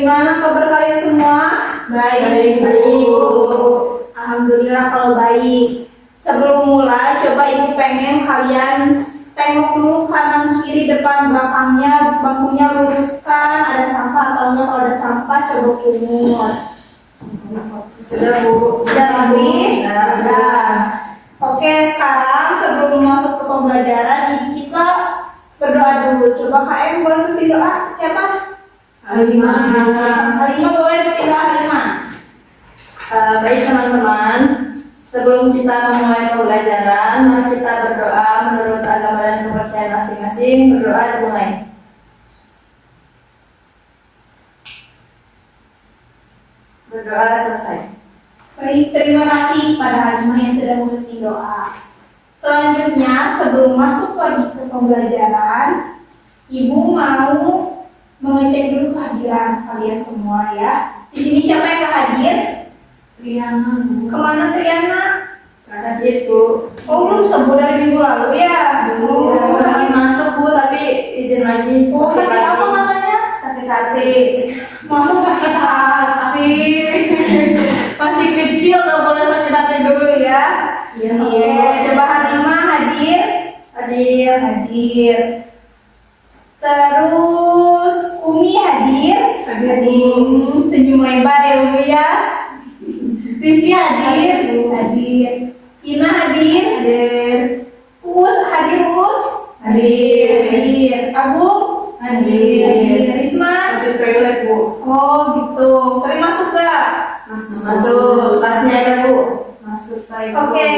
Bagaimana kabar kalian semua? Baik, Bu. Alhamdulillah kalau baik. Sebelum mulai, coba Ibu pengen kalian tengok dulu kanan kiri depan belakangnya, bangkunya luruskan, ada sampah atau enggak. Kalau ada sampah coba kumur. Sudah, Bu. Udah rapi? Sudah. Oke, sekarang sebelum masuk ke pembelajaran kita berdoa dulu. Coba KM boleh bikin doa? Siapa? Halimah. Halimah boleh bikin doa, Halimah. Baik teman-teman, sebelum kita memulai pembelajaran, mari kita berdoa menurut agama dan kepercayaan masing-masing. Berdoa dimulai. Berdoa selesai. Baik, terima kasih pada Halimah yang sudah memimpin doa. Selanjutnya, sebelum masuk lagi ke pembelajaran, Ibu mau mengecek dulu kehadiran kalian semua ya. Di sini siapa yang gak hadir? Triana, Bu. Kemana Triana? Sakit, Bu. Oh, belum sembuh dari minggu lalu ya? Sakit masuk, Bu, tapi izin lagi. Oh, sakit apa katanya? Sakit hati. Mau sakit hati. Masih kecil, gak boleh sakit hati dulu ya. Iya, Oke, coba Halimah hadir. Hadir. Hadir. Terus Umi hadir. Senyum lebar ya Umi ya. Rizky hadir. Hadir. Ina hadir. Hadir. Us hadir Us. Hadir. Hadir. Agung Hadir. Risma. Masuk toilet, Bu. Oh gitu. Sering masuk gak? Masuk. Tasnya ada, Bu. Masuk toilet. Oke.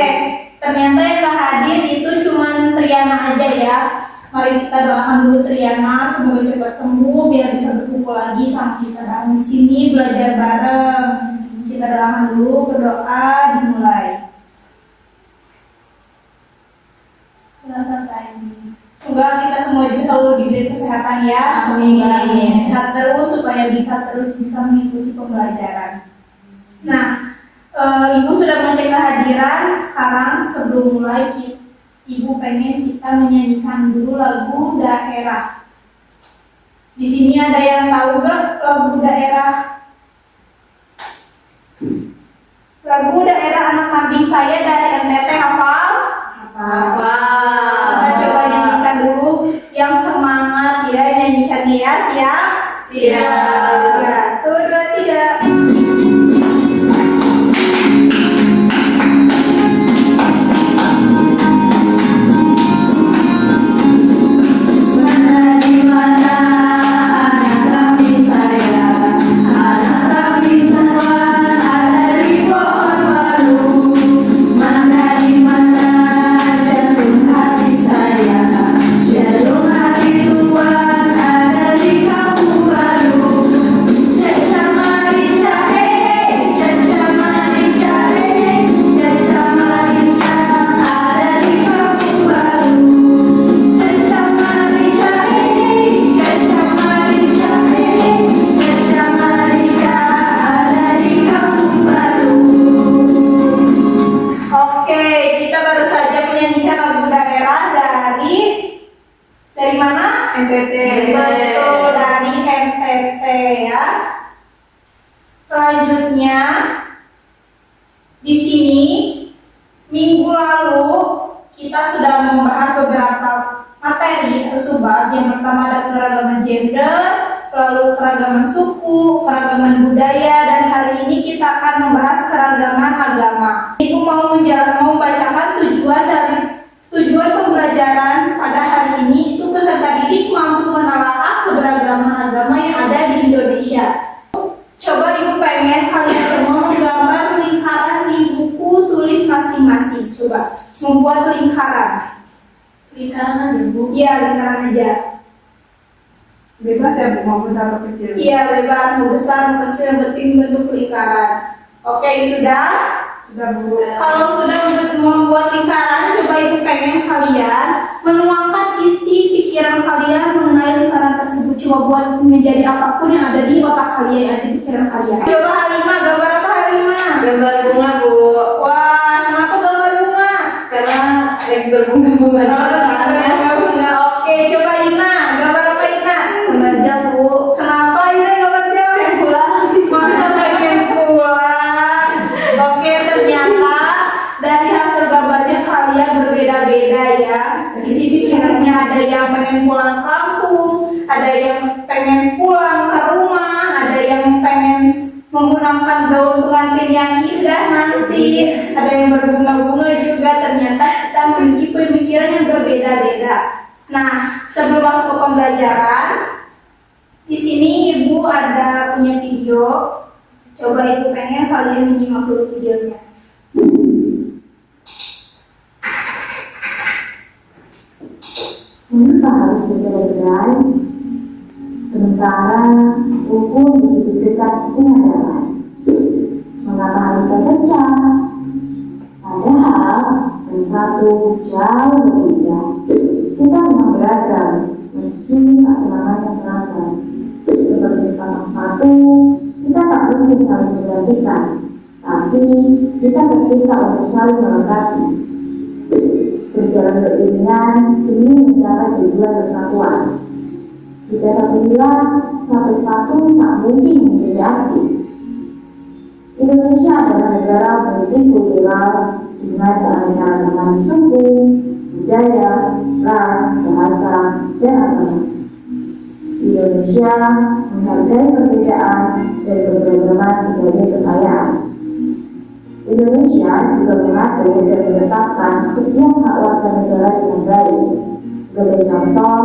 Ternyata yang gak hadir itu cuma Triana aja ya. Mari kita doakan dulu Triana, semoga cepat sembuh biar bisa berkumpul lagi sama kita di sini belajar bareng. Kita doakan dulu, berdoa dimulai. Sudah selesai. Semoga kita semua juga selalu diberi kesehatan ya. Amin. Sehat terus supaya bisa mengikuti pembelajaran. Nah, Ibu sudah mengecek kehadiran. Sekarang sebelum mulai Ibu pengen kita menyanyikan dulu lagu daerah. Di sini ada yang tahu gak lagu daerah? Lagu daerah anak kambing saya dari NTT hafal? Apa? Kita coba nyanyikan dulu yang semangat ya nyanyikannya ya, siap? Siap. Ya, 1, 2, 3. Dari mana? NTT. Betul, dari NTT ya. Selanjutnya di sini minggu lalu kita sudah membahas beberapa materi atau subbab. Yang pertama ada keragaman gender, lalu keragaman suku, keragaman budaya, dan hari ini kita akan membahas keragaman agama. Ibu mau membacakan tujuan pembelajaran pada hari ini itu peserta didik mampu menelaah keberagaman agama yang ada di Indonesia. Coba Ibu pengen kalian semua menggambar lingkaran di buku tulis masing-masing. Coba membuat lingkaran. Lingkaran aja, Bu. Iya, lingkaran aja. Bebas ya, Bu, mau besar atau kecil? Iya, bebas mau besar mau kecil, yang penting bentuk lingkaran. Oke, sudah? Sudah, Bu. Kalau sudah membuat lingkaran, coba Ibu pengen kalian menuangkan isi pikiran kalian mengenai lingkaran tersebut. Coba buat menjadi apapun yang ada di otak kalian, yang ada di pikiran kalian. Coba Halimah, gambar apa Halimah? Gambar bunga, Bu. Wah, kenapa gambar bunga? Karena sering berbunga-bunga. Oke, coba Ina, gambar apa Ina? Gambar jam, Bu. Kenapa Ina gambar jam? menggunakan gaun pengantin yang indah nanti, ada yang berbunga-bunga juga. Ternyata kita memiliki pemikiran yang berbeda-beda. Nah, sebelum masuk ke pembelajaran, di sini Ibu ada punya video. Coba Ibu pengen kalian menyimak dulu videonya. Mengapa harus bercerai-berai? Sementara rukun hidup dekat dengan damai. Mengapa harus terpecah? Padahal bersatu jauh berbeda. Kita memang beragam, meski tak selamanya seragam. Seperti sepasang sepatu, kita tak mungkin saling menggantikan, tapi kita tercipta untuk saling melengkapi. Berjalan beriringan demi mencapai tujuan persatuan. Jika satu hilang, satu sepatu tak mungkin menjadi arti. Indonesia adalah negara multikultural dengan keanekaragaman suku, budaya, ras, bahasa, dan agama. Indonesia menghargai perbedaan dan keberagaman sebagai kekayaan. Indonesia juga mengatur dan menetapkan setiap hak warga negara dengan baik. Sebagai contoh,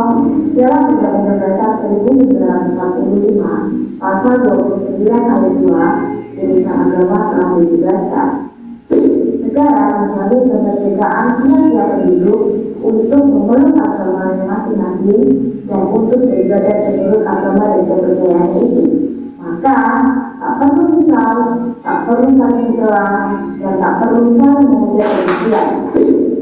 dalam Undang-Undang Dasar 1945, Pasal 29 ayat 2, urusan agama telah dibebaskan. Negara menjamin kemerdekaan tiap-tiap penduduk untuk memeluk agamanya masing-masing dan untuk beribadah menurut agama dan kepercayaannya itu. Maka tak perlu risau, tak perlu saling mencela, dan tak perlu saling memuja kebencian.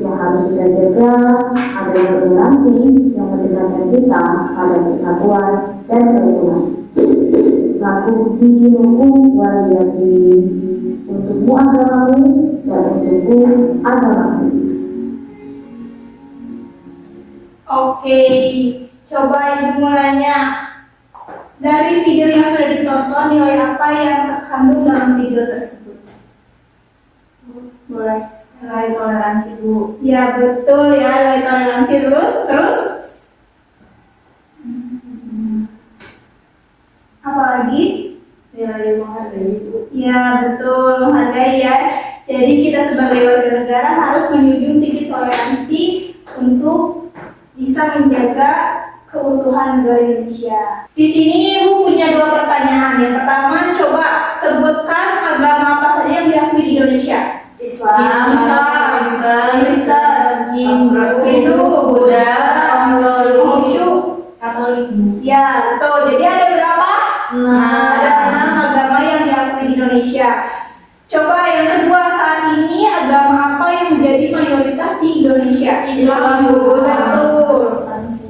Yang harus kita jaga adalah toleransi yang mendekatkan kita pada persatuan dan kerukunan. Lakum dinukum waliyadin, untukmu agamamu dan untukku agamaku. Oke, coba Ibu mulainya. Dari video yang sudah ditonton, nilai apa yang terkandung dalam video tersebut? Mulai. Nilai toleransi, Bu. Ya betul ya, nilai toleransi. Terus apa lagi? Nilai menghargai, Bu. Ya betul, menghargai ya. Jadi kita sebagai warga negara harus menjunjung tinggi toleransi untuk bisa menjaga keutuhan negara Indonesia. Di sini Ibu punya dua pertanyaan. Yang pertama, coba sebutkan agama apa saja yang diakui di Indonesia. Islam, Kristen, Hindu, Buddha, Konghucu. Katolik. Ya betul. Jadi ada berapa? Ada 6 agama yang diakui di Indonesia. Coba yang kedua, saat ini agama apa yang menjadi mayoritas di Indonesia? Islam, Bu. Betul.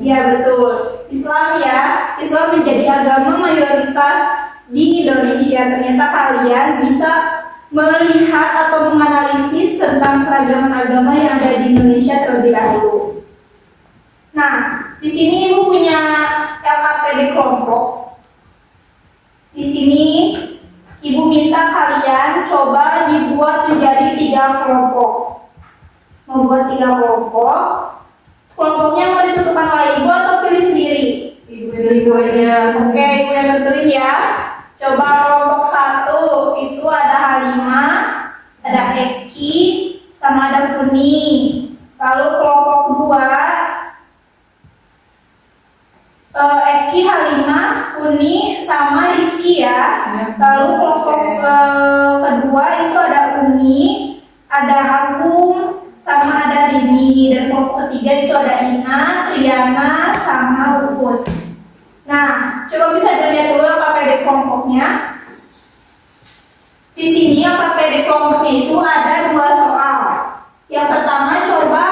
Ya betul. Islam ya. Islam menjadi agama mayoritas di Indonesia. Ternyata kalian bisa melihat atau menganalisis tentang keragaman agama yang ada di Indonesia terlebih dahulu. Nah, di sini Ibu punya LKPD kelompok. Di sini Ibu minta kalian coba dibuat menjadi 3 kelompok. Membuat 3 kelompok. Kelompoknya mau ditentukan oleh Ibu atau pilih sendiri? Ibu aja. Oke, Ibu yang tentuin ya. Coba kelompok 1 itu ada Halimah, ada Eki, sama ada Funi. Lalu kelompok 2 Eki, Halimah, Funi, sama Rizky ya. Lalu kelompok kedua itu ada Uni, ada Agung, sama ada Rini. Dan kelompok ketiga itu ada Ina, Triana, sama Lupus. Nah, coba bisa dilihat dulu LKPD kelompoknya. Di sini LKPD kelompoknya itu ada 2 soal. Yang pertama, coba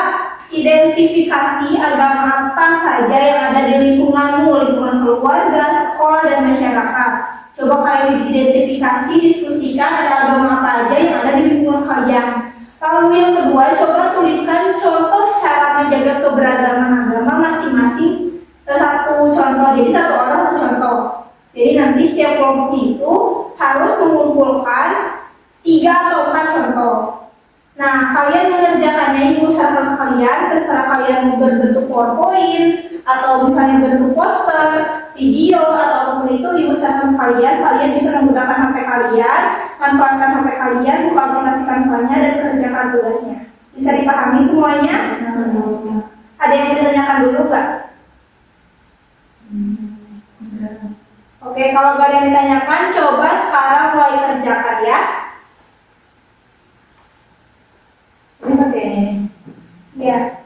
identifikasi agama apa saja yang ada di lingkunganmu, lingkungan keluarga, sekolah, dan masyarakat. Coba kalian identifikasi, diskusikan ada agama apa aja yang ada di lingkungan kalian. Lalu yang kedua, coba tuliskan contoh cara menjaga keberagaman agama masing-masing. Satu contoh, jadi 1 orang 1 contoh. Jadi nanti setiap kelompok itu harus mengumpulkan 3 atau 4 contoh. Nah, kalian mengerjakannya Ibu saran kalian, terserah kalian mau berbentuk PowerPoint atau misalnya bentuk poster, video atau apapun itu Ibu saran kalian bisa menggunakan HP kalian kalian, manfaatkan HP kalian, buka aplikasi Canva-nya dan kerjakan tugasnya. Bisa dipahami semuanya? Ada yang mau ditanyakan dulu nggak? Oke, kalau nggak ada yang ditanyakan, coba sekarang mulai kerjakan ya. Ini pakai ini. Ya,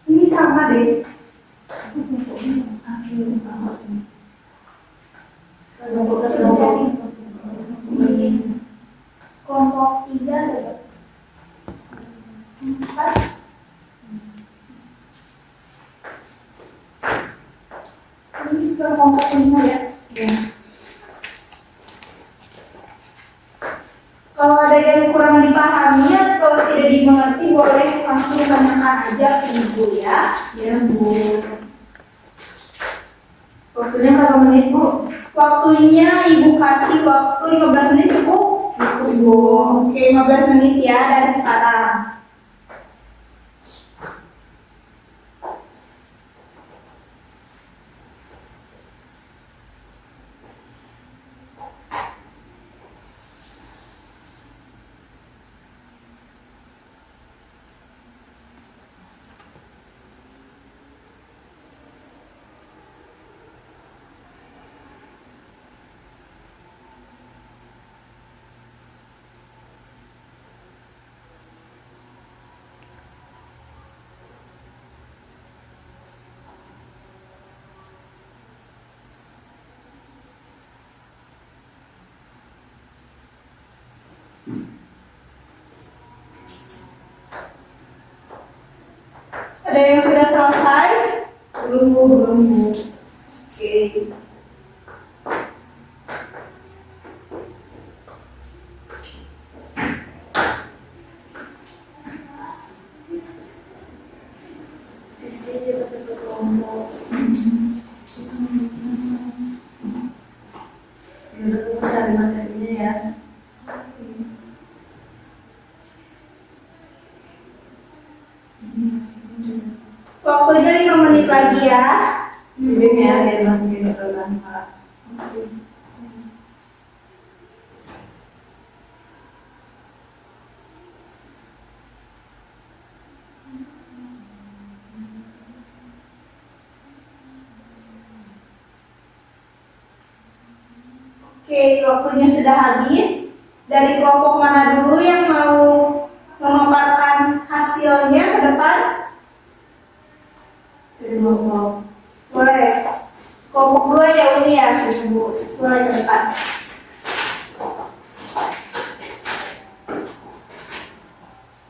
ini sama deh. Kelompok 3 ada 4. Ini kelompok 5 ya. Kalau ada yang kurang dipahami atau tidak dimengerti, boleh langsung tanyakan aja ke ibu ya. Ya, Bu. Waktunya berapa menit, Bu? Waktunya ibu kasih waktu 15 menit cukup? Cukup, Bu. Oke, 15 menit ya dari sekarang. Ada yang sudah selesai? Belum, Bu. Belum, Bu. Oke. Di sini kita satu kelompok. Ya udah, Bu, cari materinya ya. Waktunya 5 menit lagi ya. Kirim ya, biar masukin ke Canva. Oke, waktunya sudah habis. Dari kelompok mana dulu yang mau memaparkan hasilnya ke depan? Dari kelompok. Boleh. Kelompok 2 ya Uni ya, Ibu. Mulai ke depan.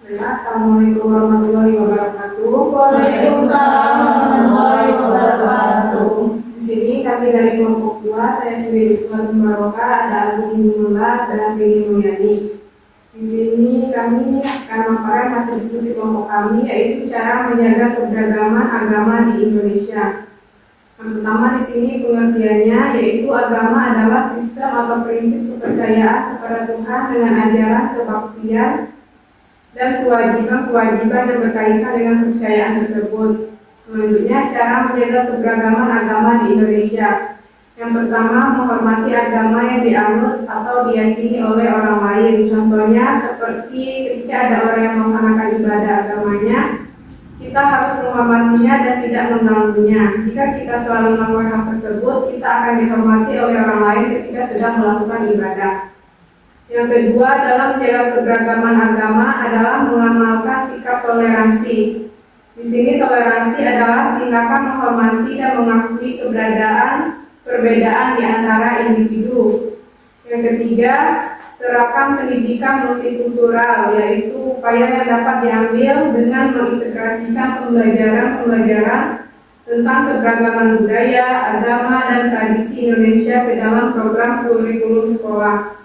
Assalamualaikum warahmatullahi wabarakatuh. Waalaikumsalam warahmatullahi wabarakatuh. Di sini kami dari kelompok 2, saya Suri Yusuf Barokah, ada Agung Inullah dan Peggy Mulyani. Di sini kami akan memaparkan hasil diskusi kelompok kami, yaitu cara menjaga keberagaman agama di Indonesia. Yang pertama di sini pengertiannya, yaitu agama adalah sistem atau prinsip kepercayaan kepada Tuhan dengan ajaran kebaktian dan kewajiban-kewajiban yang berkaitan dengan kepercayaan tersebut. Selanjutnya, cara menjaga keberagaman agama di Indonesia. Yang pertama, menghormati agama yang dianut atau diyakini oleh orang lain. Contohnya seperti ketika ada orang yang melaksanakan ibadah agamanya, kita harus menghormatinya dan tidak mengganggunya. Jika kita selalu melakukan hal tersebut, kita akan dihormati oleh orang lain ketika sedang melakukan ibadah. Yang kedua, dalam menjaga keberagaman agama adalah mengamalkan sikap toleransi. Di sini toleransi adalah tindakan menghormati dan mengakui perbedaan di antara individu. Yang ketiga, terapkan pendidikan multikultural, yaitu upaya yang dapat diambil dengan mengintegrasikan pembelajaran tentang keberagaman budaya, agama, dan tradisi Indonesia ke dalam program kurikulum sekolah.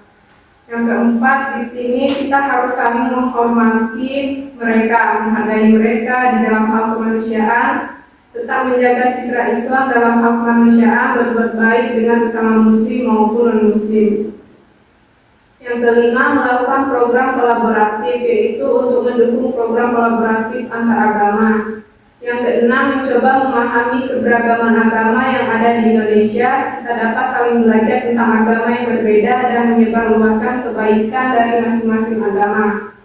Yang keempat, di sini kita harus saling menghormati mereka, menghargai mereka di dalam hal kemanusiaan, tetap menjaga citra Islam dalam hal kemanusiaan, berbuat baik dengan sesama muslim maupun non-muslim. Yang kelima, melakukan program kolaboratif, yaitu untuk mendukung program kolaboratif antar agama. Yang keenam, mencoba memahami keberagaman agama yang ada di Indonesia. Kita dapat saling belajar tentang agama yang berbeda dan menyebarluaskan kebaikan dari masing-masing agama.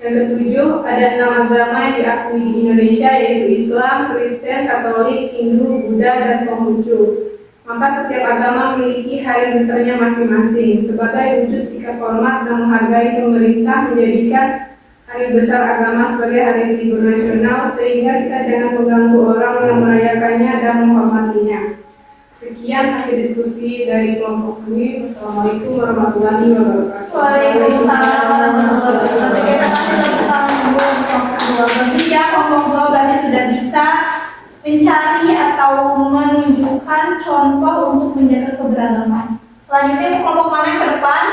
Yang ketujuh, ada 6 agama yang diakui di Indonesia, yaitu Islam, Kristen, Katolik, Hindu, Buddha, dan Konghucu. Maka setiap agama memiliki hari besarnya masing-masing. Sebagai wujud sikap hormat dan menghargai, pemerintah menjadikan hari besar agama sebagai hari libur nasional, sehingga kita jangan mengganggu orang yang merayakannya dan menghormatinya. Sekian hasil diskusi dari kelompok kami. Wassalamualaikum warahmatullahi wabarakatuh. Waalaikumsalam warahmatullahi wabarakatuh. Kita kasih tepuk tangan dulu untuk kelompok 2. Berarti ya kelompok 2 berarti sudah bisa mencari atau menunjukkan contoh untuk menjaga keberagaman. Selanjutnya kelompok mana yang ke depan?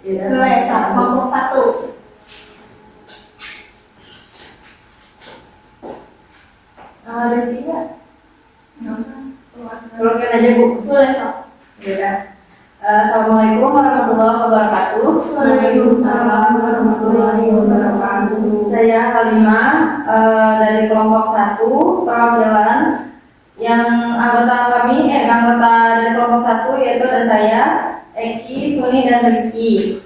Boleh, kelompok 1. Rizky ya? Nggak usah. Keluarkan aja Bu. Boleh, Sob. Ya. Assalamualaikum warahmatullahi wabarakatuh. Waalaikumsalam warahmatullahi wabarakatuh. Saya Halimah dari kelompok 1 perwakilan yang anggota dari kelompok 1 yaitu ada saya, Eki, Funi, dan Rizky.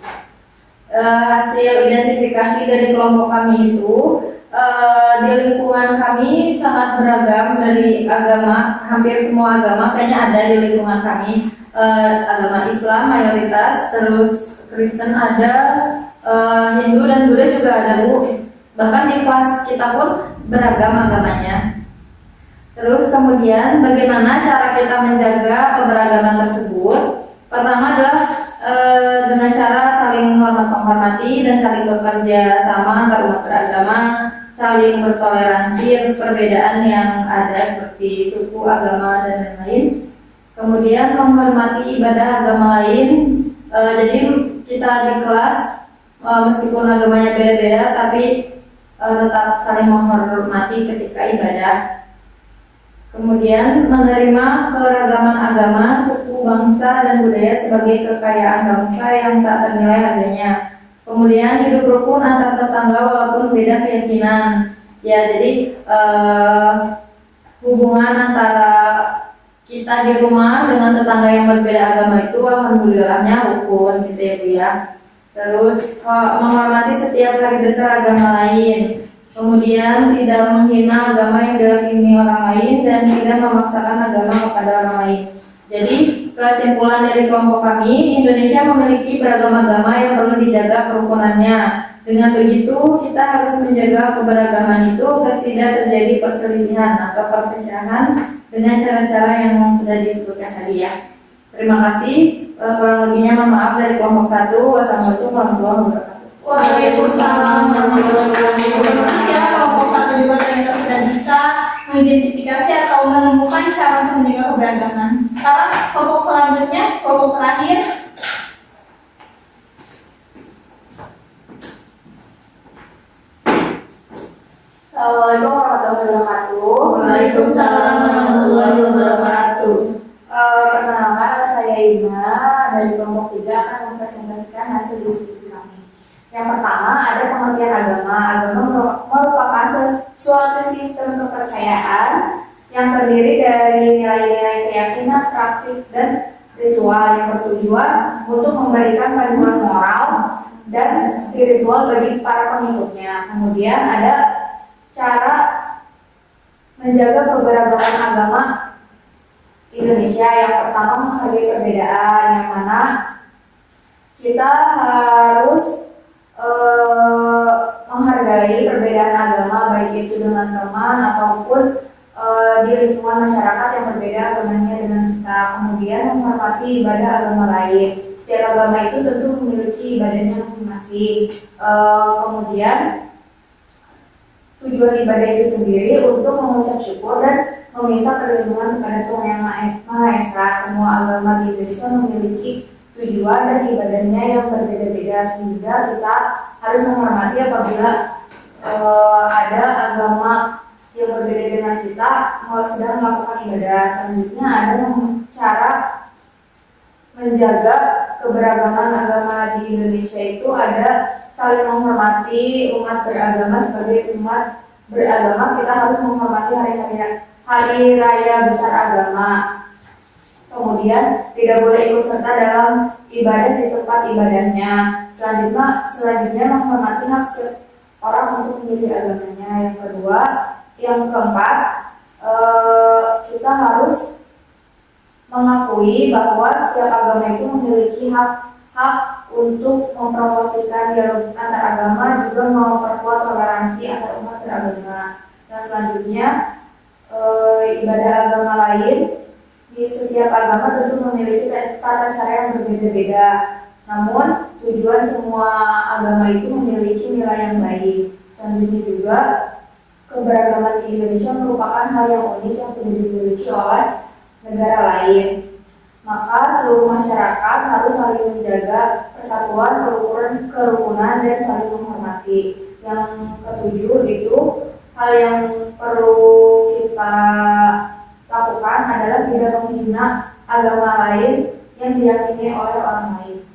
Hasil identifikasi dari kelompok kami itu di lingkungan kami sangat beragam dari agama, hampir semua agama kayaknya ada di lingkungan kami. Agama Islam mayoritas, terus Kristen ada, Hindu dan Buddha juga ada Bu. Bahkan di kelas kita pun beragam agamanya. Terus kemudian bagaimana cara kita menjaga keberagaman tersebut? Pertama adalah dengan cara saling menghormati dan saling bekerja sama antar umat beragama, saling bertoleransi atas perbedaan yang ada seperti suku, agama, dan lain-lain. Kemudian menghormati ibadah agama lain. Jadi kita di kelas meskipun agamanya beda-beda tapi tetap saling menghormati ketika ibadah. Kemudian menerima keragaman agama, suku, bangsa, dan budaya sebagai kekayaan bangsa yang tak ternilai harganya. Kemudian hidup rukun antar tetangga walaupun beda keyakinan. Ya, jadi hubungan antara kita di rumah dengan tetangga yang berbeda agama itu alhamdulillahnya rukun gitu ya Bu ya. Terus menghormati setiap hari besar agama lain. Kemudian tidak menghina agama yang diyakini orang lain dan tidak memaksakan agama kepada orang lain. Jadi kesimpulan dari kelompok kami, Indonesia memiliki beragam agama yang perlu dijaga kerukunannya. Dengan begitu kita harus menjaga keberagaman itu agar tidak terjadi perselisihan atau perpecahan dengan cara-cara yang sudah disebutkan tadi ya. Terima kasih. Kurang lebihnya mohon maaf dari kelompok 1. Wassalamualaikum warahmatullahi wabarakatuh. Waalaikumsalam warahmatullahi wabarakatuh. Terima kasih ya kelompok 1 juga ternyata sudah bisa mengidentifikasi atau menemukan cara untuk menjaga keberagaman. Sekarang kelompok selanjutnya, kelompok terakhir. Assalamualaikum warahmatullahi wabarakatuh. Waalaikumsalam warahmatullahi wabarakatuh. Perkenalkan, saya Ina dari kelompok 3 akan mempresentasikan hasil diskusi kami. Yang pertama ada pengertian agama. Agama merupakan suatu sistem kepercayaan yang terdiri dari nilai-nilai keyakinan, praktik, dan ritual yang bertujuan untuk memberikan panduan moral dan spiritual bagi para pengikutnya. Kemudian ada cara menjaga keberagaman agama Indonesia. Yang pertama menghargai perbedaan, yang mana kita harus menghargai perbedaan agama, baik itu dengan teman ataupun di lingkungan masyarakat yang berbeda agamanya dengan kita. Kemudian menghormati ibadah agama lain. Setiap agama itu tentu memiliki ibadahnya masing-masing. Kemudian tujuan ibadah itu sendiri untuk mengucap syukur dan meminta perlindungan kepada Tuhan Yang Maha Esa. Semua agama di Indonesia memiliki tujuan dan ibadahnya yang berbeda-beda, sehingga kita harus menghormati apabila ada agama yang berbeda dengan kita sedang melakukan ibadah. Selanjutnya ada cara menjaga keberagaman agama di Indonesia itu ada saling menghormati umat beragama sebagai umat beragama kita harus menghormati hari raya besar agama. Kemudian tidak boleh ikut serta dalam ibadah di tempat ibadahnya. Selanjutnya menghormati hak setiap orang untuk memilih agamanya. Yang keempat, kita harus mengakui bahwa setiap agama itu memiliki hak untuk mempromosikan dialog antar agama, juga memperkuat toleransi antar umat beragama. Dan selanjutnya, ibadah agama lain di setiap agama tentu memiliki tata cara yang berbeda-beda. Namun tujuan semua agama itu memiliki nilai yang baik. Selanjutnya juga, keberagaman di Indonesia merupakan hal yang unik yang tidak dimiliki oleh negara lain. Maka seluruh masyarakat harus saling menjaga persatuan, kerukunan, dan saling menghormati. Yang ketujuh itu hal yang perlu kita lakukan adalah tidak menghina agama lain yang diyakini oleh orang lain.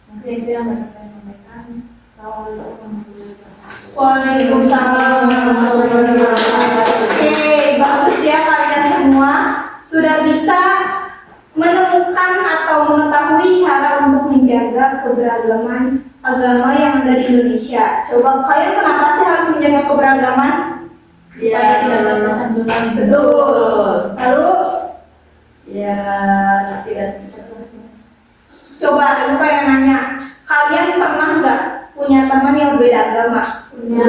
Mungkin itu yang dapat saya sampaikan. Assalamualaikum warahmatullahi wabarakatuh. Waalaikumsalam warahmatullahi wabarakatuh. Oke, bagus ya kalian semua sudah bisa menemukan atau mengetahui cara untuk menjaga keberagaman agama yang ada di Indonesia. Coba kalian kenapa sih harus menjaga keberagaman? Ya, tidak berpasang dengan Betul. Lalu ya tidak bisa. coba aku pengen nanya, kalian pernah nggak punya teman yang berbeda agama? Punya.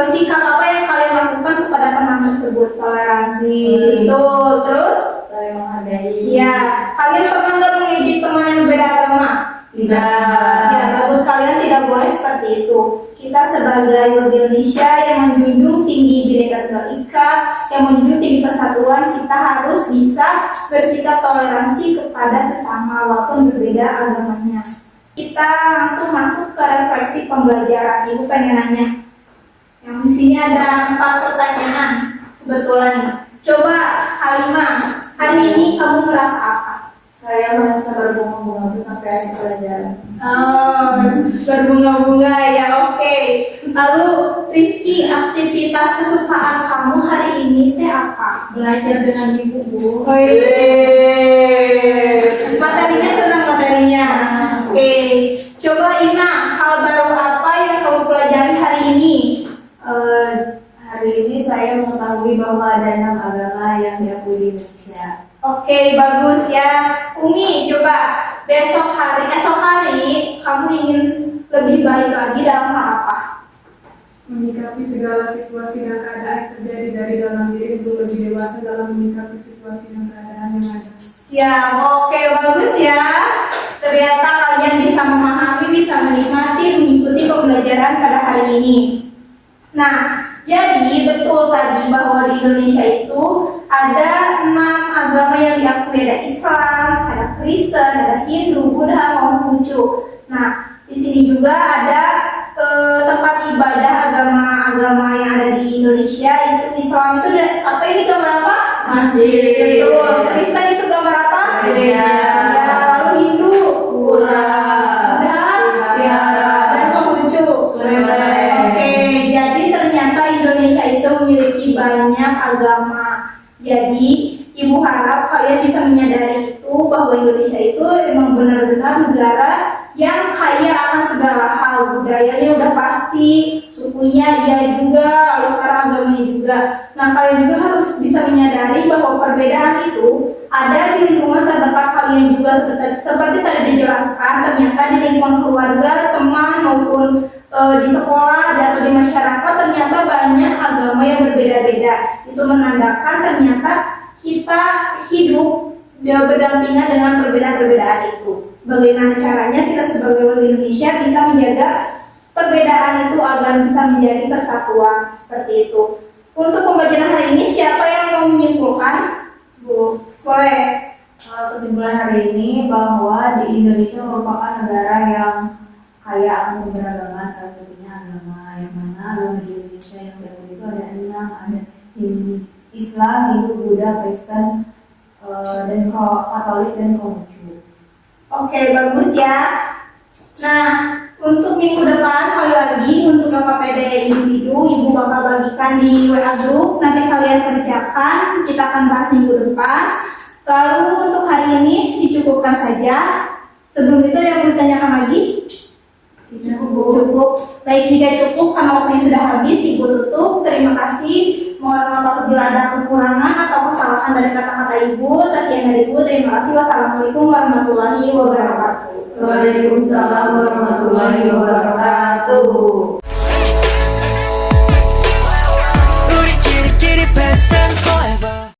Sikap apa yang kalian lakukan kepada teman tersebut? Toleransi. Betul. Terus? Saling menghargai. Ya, kalian pernah nggak mengejek teman yang berbeda agama? Tidak. Ya, bagus, kalian tidak boleh seperti itu. Kita sebagai warga Indonesia yang menjunjung tinggi Bhinneka Tunggal Ika, yang menjunjung tinggi persatuan, kita harus bisa bersikap toleransi kepada sesama walaupun berbeda agamanya. Kita langsung masuk ke refleksi pembelajaran. Ibu pengen nanya. Yang di sini ada 4 pertanyaan kebetulan. Coba Halimah, hari ini kamu merasa apa? Saya merasa berbunga-bunga sampai akhir pelajaran. Oh, berbunga-bunga ya, oke. Lalu Rizky, aktivitas kesukaan kamu hari ini teh apa? Belajar dengan ibu, Bu. Materinya senang materinya. Oke. Coba Ina, hal baru apa yang kamu pelajari hari ini? Hari ini saya mengetahui bahwa ada 6 agama yang diakui di Indonesia. Oke, bagus ya. Umi, coba esok hari kamu ingin lebih baik lagi dalam hal apa? Menyikapi segala situasi dan keadaan yang terjadi dari dalam diri untuk lebih dewasa dalam menyikapi situasi dan keadaan yang ada. Siap, oke, bagus ya. Ternyata kalian bisa memahami, bisa menikmati, mengikuti pembelajaran pada hari ini. Nah, jadi betul tadi bahwa di Indonesia itu ada 6 agama yang diakui, ada Islam, ada Kristen, ada Hindu, Buddha, Konghucu. Nah, di sini juga ada tempat ibadah agama-agama yang ada di Indonesia. Itu Islam itu apa, ini gambar apa? Masjid. Betul. Kristen itu gambar apa? Gereja. Ya, lalu Hindu, Pura. Buddha, dan Konghucu. Kelenteng. Oke, jadi ternyata Indonesia itu memiliki banyak agama. Jadi, Ibu harap kalian bisa menyadari itu bahwa Indonesia itu memang benar-benar negara yang kaya akan segala hal. Budayanya udah pasti, sukunya dia juga, lalu sekarang agamanya juga. Nah, kalian juga harus bisa menyadari bahwa perbedaan itu ada di lingkungan terdekat kalian juga, seperti tadi dijelaskan. Ternyata di lingkungan keluarga, teman, maupun di sekolah atau di masyarakat ternyata banyak agama yang berbeda-beda. Itu menandakan ternyata kita hidup berdampingan dengan perbedaan-perbedaan itu. Bagaimana caranya kita sebagai warga Indonesia bisa menjaga perbedaan itu agar bisa menjadi persatuan seperti itu. Untuk pembelajaran hari ini siapa yang mau menyimpulkan? Bu, boleh. Kesimpulan hari ini bahwa di Indonesia merupakan negara yang kaya akan beragama, salah satunya agama yang mana agama di Indonesia yang diakui itu ada 6, ada Islam, Hindu, Buddha, Kristen, dan Katolik dan Konghucu. Oke, bagus ya. Nah, Untuk minggu depan, kali lagi untuk KPD individu, Ibu bakal bagikan di WA group. Nanti kalian kerjakan, kita akan bahas minggu depan. Lalu untuk hari ini dicukupkan saja. Sebelum itu ada yang mau ditanyakan lagi? Cukup. Baik, jika cukup karena waktunya sudah habis, Ibu tutup. Terima kasih. Mohon maaf apabila ada kekurangan atau kesalahan dari kata-kata Ibu. Sekian dari Ibu. Terima kasih. Wassalamualaikum warahmatullahi wabarakatuh. Waalaikumsalam warahmatullahi wabarakatuh.